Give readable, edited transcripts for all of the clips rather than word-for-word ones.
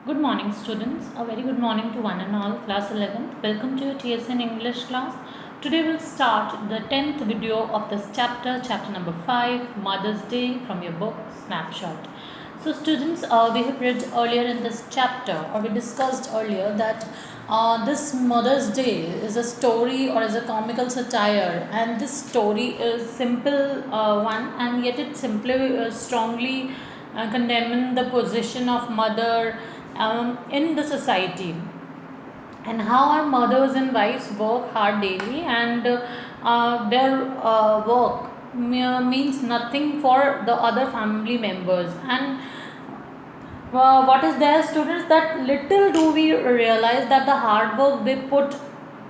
Good morning, students. A very good morning to one and all. Class 11th. Welcome to your TSN English class. Today we'll start the 10th video of this chapter number 5, Mother's Day, from your book Snapshot. So, students, we have read earlier in this chapter, or we discussed earlier, that this Mother's Day is a story or is a comical satire, and this story is simple one, and yet it simply strongly condemning the position of mother in the society, and how our mothers and wives work hard daily, and their work means nothing for the other family members. And what is there, students, that little do we realize that the hard work they put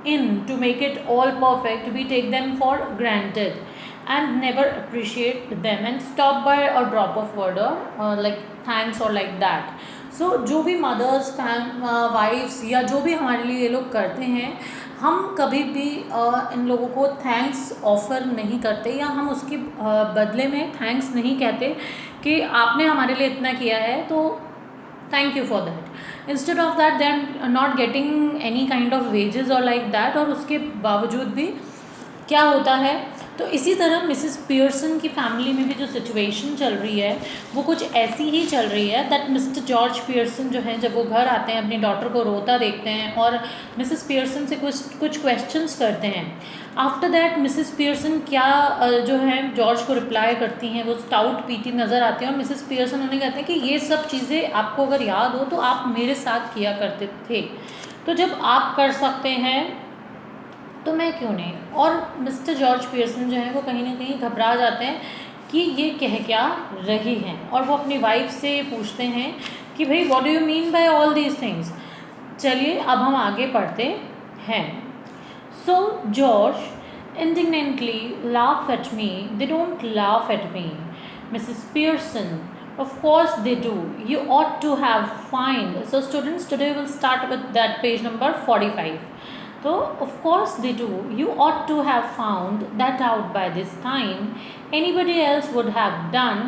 in to make it all perfect, we take them for granted and never appreciate them and stop by a drop of word or like thanks or like that. सो जो भी mother's wives या जो भी हमारे लिए ये लोग करते हैं, हम कभी भी इन लोगों को थैंक्स ऑफ़र नहीं करते, या हम उसके बदले में थैंक्स नहीं कहते कि आपने हमारे लिए इतना किया है तो thank you for that. Instead of that they are not getting any kind of wages और लाइक दैट. और उसके बावजूद भी क्या होता है, तो इसी तरह मिसेस पियर्सन की फैमिली में भी जो सिचुएशन चल रही है वो कुछ ऐसी ही चल रही है. दैट मिस्टर जॉर्ज पियर्सन जो है, जब वो घर आते हैं अपनी डॉटर को रोता देखते हैं और मिसेस पियर्सन से कुछ क्वेश्चंस करते हैं. आफ्टर दैट मिसेस पियर्सन क्या जो है जॉर्ज को रिप्लाई करती हैं, वो स्टाउट पीती नज़र आती हैं और मिसेस पियर्सन उन्हें कहते हैं कि ये सब चीज़ें आपको अगर याद हो तो आप मेरे साथ किया करते थे, तो जब आप कर सकते हैं तो मैं क्यों नहीं. और मिस्टर जॉर्ज पियर्सन जो है वो कहीं ना कहीं घबरा जाते हैं कि ये कह क्या रही हैं, और वो अपनी वाइफ से पूछते हैं कि भाई what do you mean by all these things. चलिए अब हम आगे पढ़ते हैं. So George indignantly laugh at me. They don't laugh at me. Mrs Pearson, of course they do. You ought to have find. So students, today we'll start with that page number 45. So of course they do. You ought to have found that out by this time. Anybody else would have done.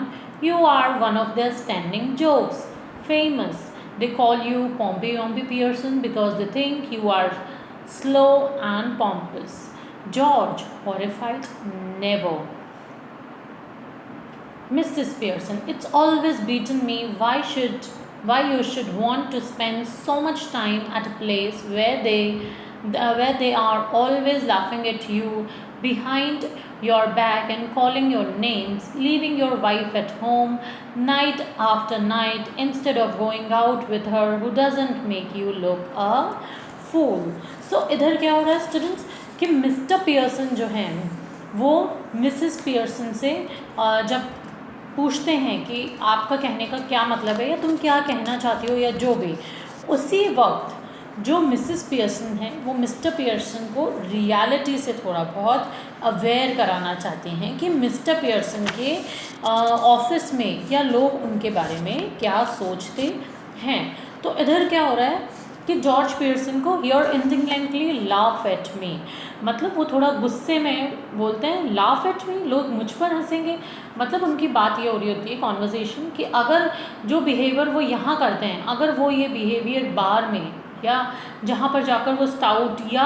You are one of their standing jokes. Famous. They call you Pompey Pearson because they think you are slow and pompous. George, horrified, never. Mrs. Pearson, it's always beaten me why you should want to spend so much time at a place where they are always laughing at you behind your back and calling your names, leaving your wife at home night after night instead of going out with her, who doesn't make you look a fool. So इधर क्या हो रहा है students कि mister Pearson जो हैं वो Mrs Pearson से जब पूछते हैं कि आपका कहने का क्या मतलब है, या तुम क्या कहना चाहती हो, या जो भी, उसी वक्त जो मिसेस पियर्सन है वो मिस्टर पियर्सन को रियलिटी से थोड़ा बहुत अवेयर कराना चाहते हैं कि मिस्टर पियर्सन के ऑफिस में या लोग उनके बारे में क्या सोचते हैं. तो इधर क्या हो रहा है कि जॉर्ज पियर्सन को योर इंडिग्नेंटली लाफ एट मी, मतलब वो थोड़ा गुस्से में बोलते हैं लाफ एट मी, लोग मुझ पर हंसेंगे. मतलब उनकी बात ये हो रही होती है कॉन्वर्जेशन कि अगर जो बिहेवियर वो यहाँ करते हैं, अगर वो ये बिहेवियर बार में या जहाँ पर जाकर वो स्टाउट या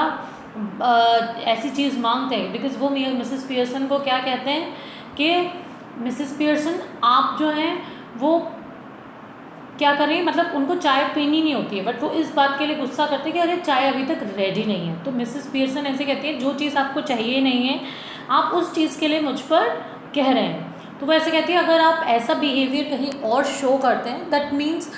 ऐसी चीज़ मांगते हैं, बिकॉज वो मिसेस पियर्सन को क्या कहते हैं कि मिसेस पियर्सन आप जो हैं वो क्या करें, मतलब उनको चाय पीनी नहीं होती है, बट वो इस बात के लिए गुस्सा करते हैं कि अरे चाय अभी तक रेडी नहीं है. तो मिसेस पियर्सन ऐसे कहती है जो चीज़ आपको चाहिए नहीं है आप उस चीज़ के लिए मुझ पर कह रहे हैं. तो वो ऐसे कहती है अगर आप ऐसा बिहेवियर कहीं और शो करते हैं दैट मीन्स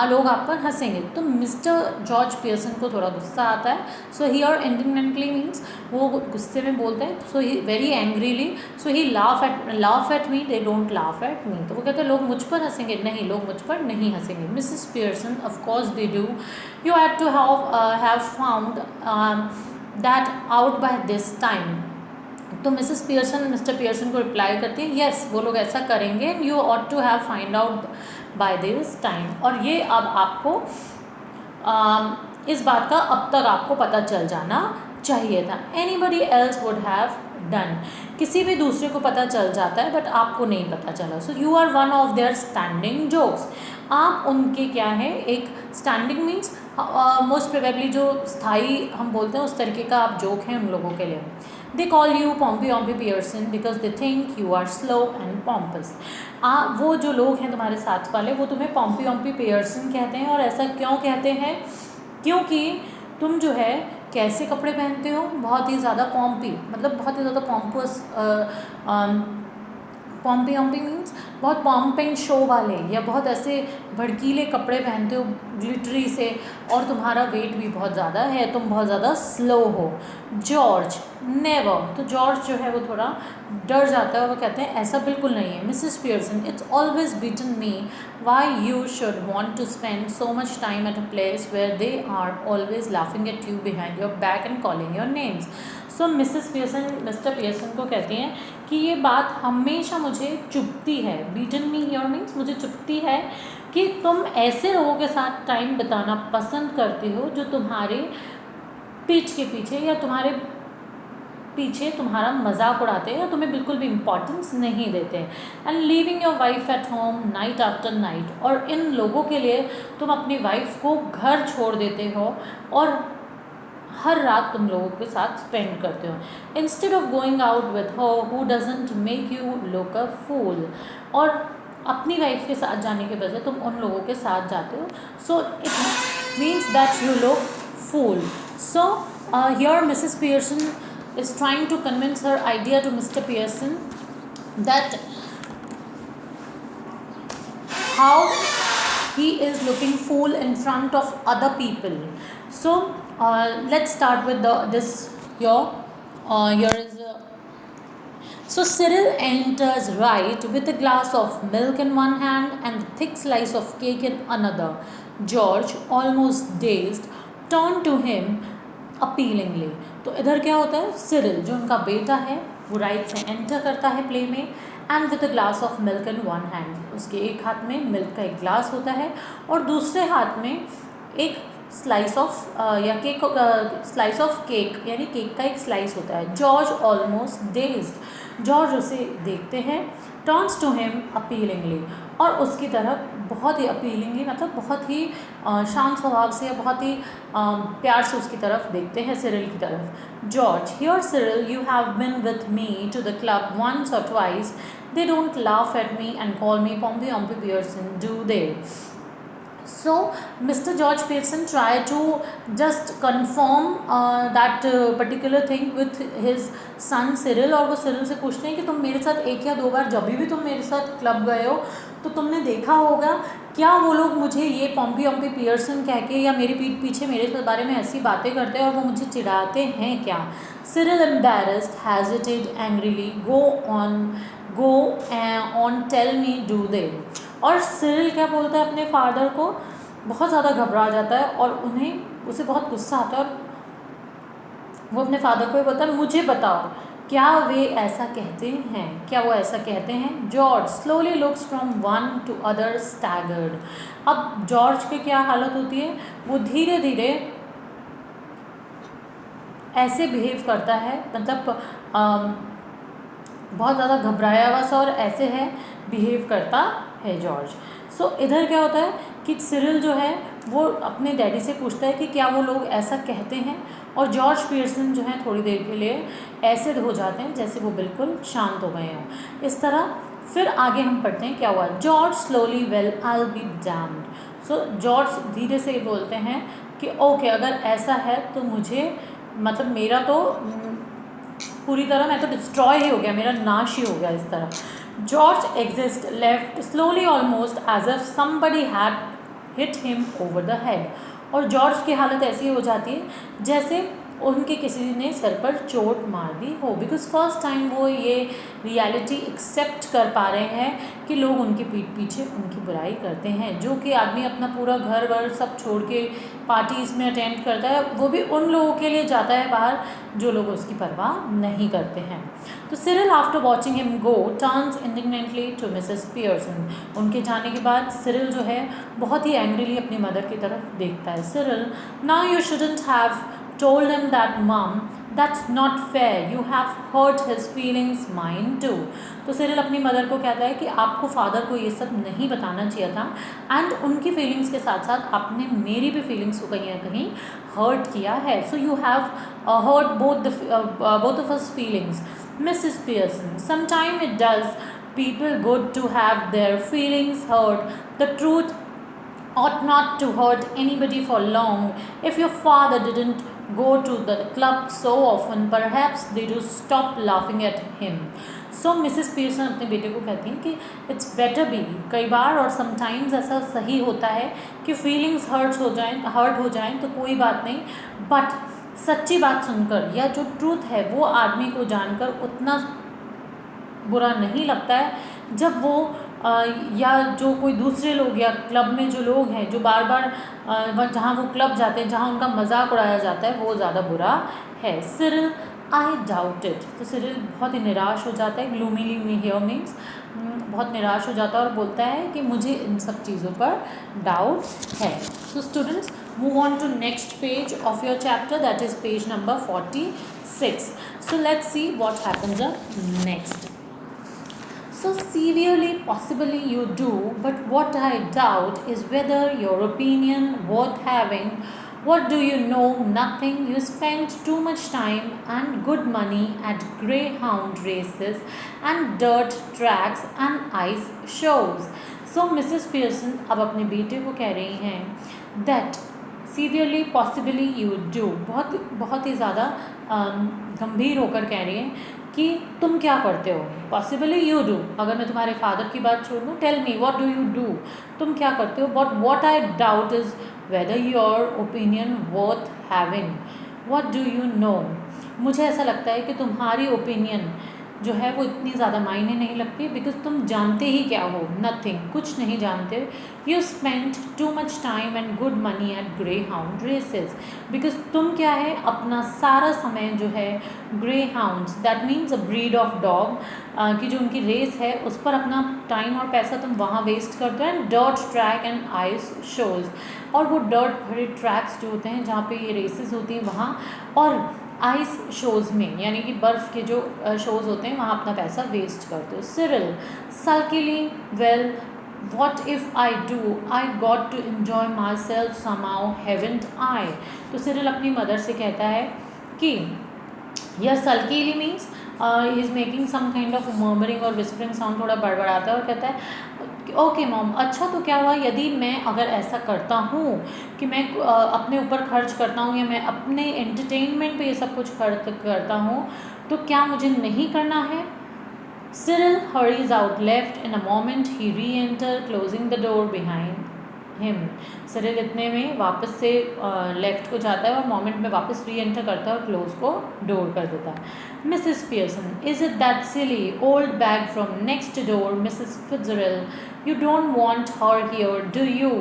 लोग आप पर हंसेंगे. तो मिस्टर जॉर्ज पियर्सन को थोड़ा गुस्सा आता है. सो ही और इंडिग्नेंटली मीन्स वो गुस्से में बोलते हैं. So he very angrily, so he laugh at me, they don't laugh at me. तो वो कहते हैं लोग मुझ पर हंसेंगे, नहीं लोग मुझ पर नहीं हंसेंगे. Mrs Pearson, of course they do. You had to have found that out by this time. तो मिसेस पियर्सन मिस्टर पियर्सन को रिप्लाई करती है यस वो लोग ऐसा करेंगे. You ought to have find out by this time. और ये अब आपको इस बात का अब तक आपको पता चल जाना चाहिए था. Anybody else would have done. किसी भी दूसरे को पता चल जाता है बट आपको नहीं पता चला. So you are one of their standing jokes. आप उनके क्या है एक स्टैंडिंग मीन्स मोस्ट प्रोबेबली जो स्थाई हम बोलते हैं उस तरीके का आप जोक हैं उन लोगों के लिए. They call you Pompy Ompy Pearson because they think you are slow and pompous. वो जो लोग हैं तुम्हारे साथ वाले वो तुम्हें पॉम्पी ऑम्पी पियर्सन कहते हैं. और ऐसा क्यों कहते हैं? क्योंकि तुम जो है कैसे कपड़े पहनते हो, बहुत ही ज़्यादा पॉम्पी, मतलब बहुत ही ज़्यादा पॉम्पस. पॉम्पी ऑम्पी मीन्स बहुत पॉम्प एंड शो वाले, या बहुत ऐसे भड़कीले कपड़े पहनते हो ग्लिटरी से, और तुम्हारा वेट भी बहुत ज़्यादा है, तुम बहुत ज़्यादा स्लो हो. George never. तो जॉर्ज जो है वो थोड़ा डर जाता है और वो कहते हैं ऐसा बिल्कुल नहीं है. Mrs Pearson, it's always beaten me why you should want to spend so much time at a place where they are always laughing at you behind your back and calling your names. So Mrs Pearson Mr Pearson को कहती हैं कि ये बात हमेशा मुझे चुभती है. Beaten me here means मुझे चुभती है कि तुम ऐसे लोगों के साथ टाइम बिताना पसंद करते हो जो तुम्हारे पीठ के पीछे या तुम्हारे पीछे तुम्हारा मजाक उड़ाते हैं या तुम्हें बिल्कुल भी इम्पोर्टेंस नहीं देते. And leaving your wife at home night after night. और इन लोगों के लिए तुम अपनी वाइफ को घर छोड़ देते हो और हर रात तुम लोगों के साथ स्पेंड करते हो. Instead of going out with her who doesn't make you look a fool. और अपनी वाइफ के साथ जाने के बजाय तुम उन लोगों के साथ जाते हो. So it means that you look fool. So here Mrs Pearson is trying to convince her idea to Mr. Pearson that how he is looking fool in front of other people. So let's start with this here. Here is so Cyril enters right with a glass of milk in one hand and a thick slice of cake in another. George, almost dazed, turned to him अपीलिंगली. तो इधर क्या होता है, Cyril जो उनका बेटा है वो राइट से एंटर करता है प्ले में, and with a glass of milk in one hand. उसके एक हाथ में मिल्क का एक ग्लास होता है और दूसरे हाथ में एक स्लाइस ऑफ या केक स्लाइस ऑफ केक यानी केक का एक स्लाइस होता है. George almost dazed. जॉर्ज उसे देखते हैं, टर्न्स टू हिम अपीलिंगली, और उसकी तरफ बहुत ही अपीलिंगली मतलब बहुत ही शांत स्वभाव से या बहुत ही प्यार से उसकी तरफ देखते हैं, सिरिल की तरफ. George, here Cyril, you have been with me to the club once or twice. They don't laugh at me and call me Pompy Ompy Pearson, do they? So Mr. George Pearson tried to just confirm that particular thing with his son Cyril. और वो Cyril से पूछते हैं कि तुम मेरे साथ एक या दो बार जब भी तुम मेरे साथ क्लब गए हो तो तुमने देखा होगा क्या वो लोग मुझे ये पॉम्पी ऑम्पी पियर्सन कह के या मेरी पीठ पीछे मेरे बारे में ऐसी बातें करते हैं और वो मुझे चिढ़ाते हैं क्या? Cyril embarrassed, hesitated angrily, go on tell me, do they? और सिरिल क्या बोलता है अपने फादर को, बहुत ज़्यादा घबरा जाता है और उसे बहुत गुस्सा आता है और वो अपने फादर को ही बोलता है मुझे बताओ क्या वे ऐसा कहते हैं, क्या वो ऐसा कहते हैं? George slowly looks from one two other staggered. अब जॉर्ज की क्या हालत होती है, वो धीरे धीरे ऐसे बिहेव करता है, मतलब बहुत ज़्यादा घबराया हुआ सा और ऐसे है बिहेव करता है जॉर्ज. सो इधर क्या होता है कि सिरिल जो है वो अपने डैडी से पूछता है कि क्या वो लोग ऐसा कहते हैं, और जॉर्ज पियर्सन जो है थोड़ी देर के लिए ऐसे हो जाते हैं जैसे वो बिल्कुल शांत हो गए हों. इस तरह फिर आगे हम पढ़ते हैं क्या हुआ. George slowly, well I will be damned. So George धीरे से बोलते हैं कि ओके अगर ऐसा है तो मुझे मतलब मेरा तो पूरी तरह मैं तो डिस्ट्रॉय ही हो गया, मेरा नाश ही हो गया इस तरह. George exist left slowly almost as if somebody had hit him over the head. और जॉर्ज की हालत ऐसी हो जाती है जैसे उनके किसी ने सर पर चोट मार दी हो, बिकॉज फर्स्ट टाइम वो ये रियलिटी एक्सेप्ट कर पा रहे हैं कि लोग उनकी पीठ पीछे उनकी बुराई करते हैं. जो कि आदमी अपना पूरा घर वर सब छोड़ के पार्टीज़ में अटेंड करता है, वो भी उन लोगों के लिए जाता है बाहर जो लोग उसकी परवाह नहीं करते हैं. तो Cyril after watching him go turns indignantly to Mrs Pearson. उनके जाने के बाद सिरिल जो है बहुत ही एंग्रीली अपनी मदर की तरफ देखता है. Cyril, now you shouldn't have told him that mom that's not fair, you have hurt his feelings, mine too. तो सिरिल अपनी मदर को कहता है कि आपको फादर को ये सब नहीं बताना चाहिए था, एंड उनकी फीलिंग्स के साथ साथ आपने मेरी भी फीलिंग्स को कहीं ना कहीं हर्ट किया है। So you have hurt both of us feelings. Mrs. Pearson, sometimes it does people good to have their feelings hurt. The truth ought not to hurt anybody for long. If your father didn't go to the club so often, perhaps they do stop laughing at him. सो Mrs Pearson अपने बेटे को कहती हैं कि it's better be, कई बार और sometimes ऐसा सही होता है कि फीलिंग्स हर्ट हो जाएं तो कोई बात नहीं, बट सच्ची बात सुनकर या जो ट्रूथ है वो आदमी को जानकर उतना बुरा नहीं लगता है जब वो या जो कोई दूसरे लोग या क्लब में जो लोग हैं जो बार बार जहाँ वो क्लब जाते हैं जहाँ उनका मजाक उड़ाया जाता है वो ज़्यादा बुरा है। Cyril, I doubt it. तो सिरिल बहुत ही निराश हो जाता है, ग्लूमीली हियर मीन्स बहुत निराश हो जाता है और बोलता है कि मुझे इन सब चीज़ों पर डाउट है। So students, move on to next page of your chapter, that is page number 46. So let's see what happens next. So severely, possibly you do, but what I doubt is whether your opinion worth having. What do you know? Nothing. You spend too much time and good money at greyhound races and dirt tracks and ice shows. So Mrs. Pearson अब अपने बेटे को कह रही हैं that severely possibly you do, बहुत ही ज़्यादा गंभीर होकर कह रही हैं कि तुम क्या करते हो। पॉसिबली यू डू, अगर मैं तुम्हारे फादर की बात छोड़ दूँ, tell me what do you do, तुम क्या करते हो। But what I doubt is whether your opinion worth having. What do you know, मुझे ऐसा लगता है कि तुम्हारी ओपिनियन जो है वो इतनी ज़्यादा मायने नहीं लगती, बिकॉज तुम जानते ही क्या हो, नथिंग, कुछ नहीं जानते। You spend too much time and good money at greyhound races, because तुम क्या है अपना सारा समय जो है greyhounds, that means a breed of dog की जो उनकी रेस है उस पर अपना टाइम और पैसा तुम वहाँ वेस्ट करते हो। And dirt track and ice shows, और वो डर्ट भरे ट्रैक्स जो होते हैं जहाँ पे ये रेसेस होती हैं वहाँ, और आइस शोज़ में यानी कि बर्फ़ के जो शोज़ होते हैं वहाँ अपना पैसा वेस्ट करते हो। Cyril, sulkily, well what if I do, I got to enjoy myself somehow, haven't I? तो सिरिल अपनी मदर से कहता है कि यह sulkily means he is making some kind of murmuring और विस्परिंग साउंड, थोड़ा बड़बड़ाता है और कहता है ओके मॉम, अच्छा तो क्या हुआ यदि मैं अगर ऐसा करता हूँ कि मैं अपने ऊपर खर्च करता हूँ या मैं अपने एंटरटेनमेंट पे ये सब कुछ खर्च करता हूँ तो क्या मुझे नहीं करना है। Cyril hurries out left. In a moment he re-enters, closing the door behind him. Cyril इतने में वापस से लेफ्ट को जाता है और मोमेंट में वापस री एंटर करता है और क्लोज को डोर कर देता है। Mrs Pearson, is it that silly old bag from next door? Mrs Fitzgerald, you don't want her here, do you?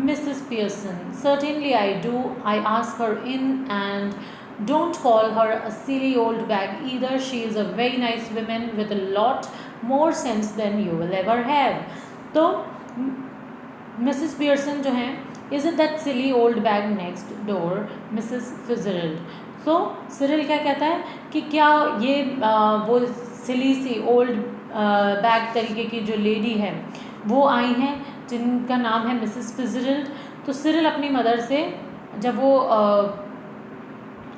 Mrs. Pearson, certainly I do. I ask her in, and don't call her a silly old bag either. She is a very nice woman with a lot more sense than you will ever have. तो Mrs Pearson जो हैं, is it that silly old bag next door? Mrs Fitzgerald, तो Cyril क्या कहता है कि क्या ये वो सिली सी ओल्ड बैग तरीके की जो लेडी है वो आई हैं जिनका नाम है मिसेस फिजरल्ड। तो सिरिल अपनी मदर से जब वो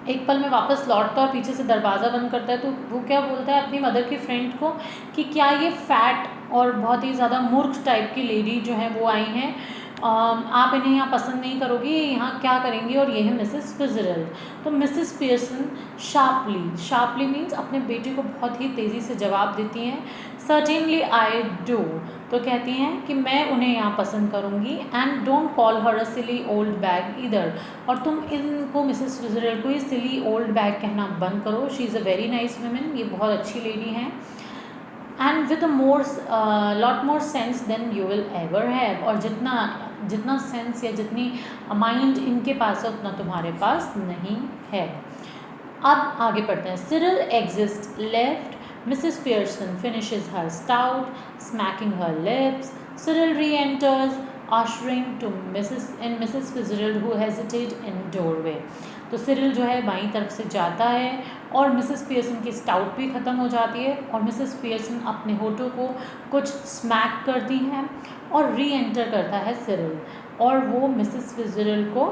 एक पल में वापस लौटता है और पीछे से दरवाज़ा बंद करता है तो वो क्या बोलता है अपनी मदर की फ्रेंड को कि क्या ये फैट और बहुत ही ज़्यादा मूर्ख टाइप की लेडी जो है वो आई हैं, आप इन्हें यहाँ पसंद नहीं करोगी, ये यहाँ क्या करेंगी, और ये है मिसेस फिजरल्ड। तो मिसेस पियर्सन शार्पली मीन्स अपने बेटे को बहुत ही तेज़ी से जवाब देती हैं, सर्टेनली आई डू, तो कहती हैं कि मैं उन्हें यहाँ पसंद करूँगी, and don't call her a silly old bag इधर, और तुम इनको मिसेस फिजरल्ड को ये सिली ओल्ड बैग कहना बंद करो। She is a very nice woman, ये बहुत अच्छी लेडी हैं, and with a lot more sense than you will ever have, और जितना सेंस या जितनी माइंड इनके पास है उतना तुम्हारे पास नहीं है। अब आगे पढ़ते हैं। Cyril exist left, Mrs. Pearson finishes her stout, smacking her lips. Cyril re-enters, ushering to Mrs. Fitzgerald, who hesitate in doorway. तो सिरिल जो है बाईं तरफ से जाता है और मिसेस पियर्सन की स्टाउट भी ख़त्म हो जाती है और मिसेस पियर्सन अपने होठों को कुछ स्मैक करती हैं और री एंटर करता है सिरिल और वो मिसेस फिजरल को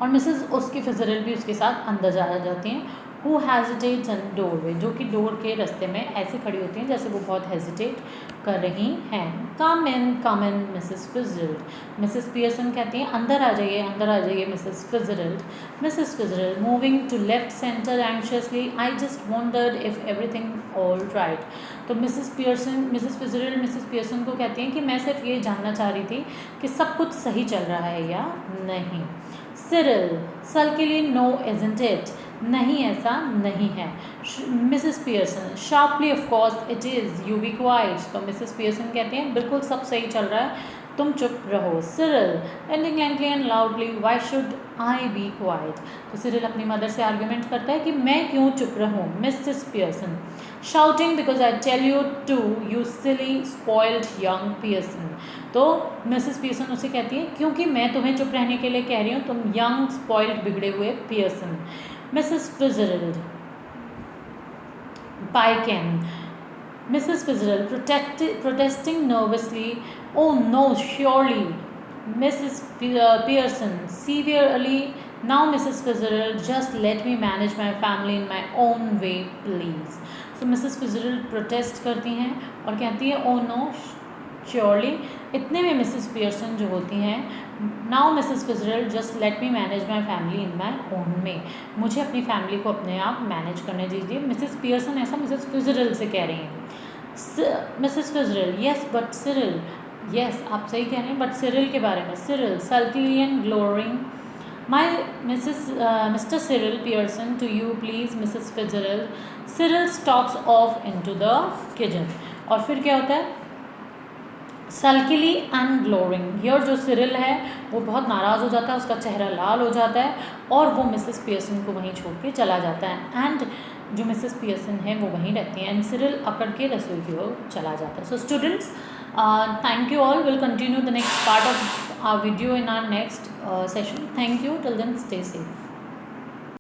और मिसेस उसकी फिजरल भी उसके साथ अंदर जा जाती हैं। हु हेजिटेट्स इन डोरवे, जो कि डोर के रास्ते में ऐसे खड़ी होती हैं जैसे वो बहुत हेजिटेट कर रही हैं। Come in Mrs Fitzgerald. Mrs Pearson कहती हैं अंदर आ जाइए Mrs Fitzgerald. Mrs Fitzgerald moving to left centre anxiously, I just wondered if everything all right. तो मिसेस फिजरल्ड मिसेस पियर्सन को कहती हैं कि मैं सिर्फ ये जानना चाह रही थी कि सब कुछ सही चल रहा है या नहीं। Cyril sulkily, no isn't it, नहीं ऐसा नहीं है। Mrs Pearson sharply, of course it is, you be quiet. तो मिसेस पियर्सन कहती हैं बिल्कुल सब सही चल रहा है, तुम चुप रहो। Cyril indignantly and loudly, why should I be quiet. तो सिरिल अपनी मदर से आर्ग्यूमेंट करता है कि मैं क्यों चुप रहूँ। Mrs Pearson shouting, because I tell you to, you silly spoiled young Pearson. तो मिसेस पियर्सन उसे कहती है क्योंकि मैं तुम्हें चुप रहने के लिए कह रही हूँ, तुम यंग स्पॉइल्ड बिगड़े हुए Pearson. Mrs Fitzgerald Baiken. Mrs. Fitzgerald protesting nervously, oh no, surely. Mrs. Pearson severely, now Mrs. Fitzgerald, just let me manage my family in my own way, please. So Mrs. Fitzgerald protest करती हैं और कहती है oh no, surely. इतने में Mrs Pearson जो होती हैं, now Mrs Fitzgerald just let me manage my family in my own में, मुझे अपनी फैमिली को अपने आप मैनेज करने दीजिए। मिसेस पियर्सन ऐसा मिसेस फिजरल्ड से कह रही हैं। Mrs Fitzgerald yes but Cyril, yes आप सही कह रहे हैं बट सिरिल के बारे में। Cyril sulkily and glowering, my Mr Cyril Pearson to you please Mrs Fitzgerald. Cyril stalks off into the kitchen. और फिर क्या होता है, सल्किली एंड ग्लोरिंग, हियर जो सिरिल है वो बहुत नाराज़ हो जाता है, उसका चेहरा लाल हो जाता है और वो मिसेस पियर्सन को वहीं छोड़ के चला जाता है। एंड जो मिसेस पियर्सन है वो वहीं रहती हैं एंड सिरिल अकड़ के रसोई की ओर चला जाता है। So students, thank you all, will continue the next part of our video in our next session. Thank you, till then stay safe.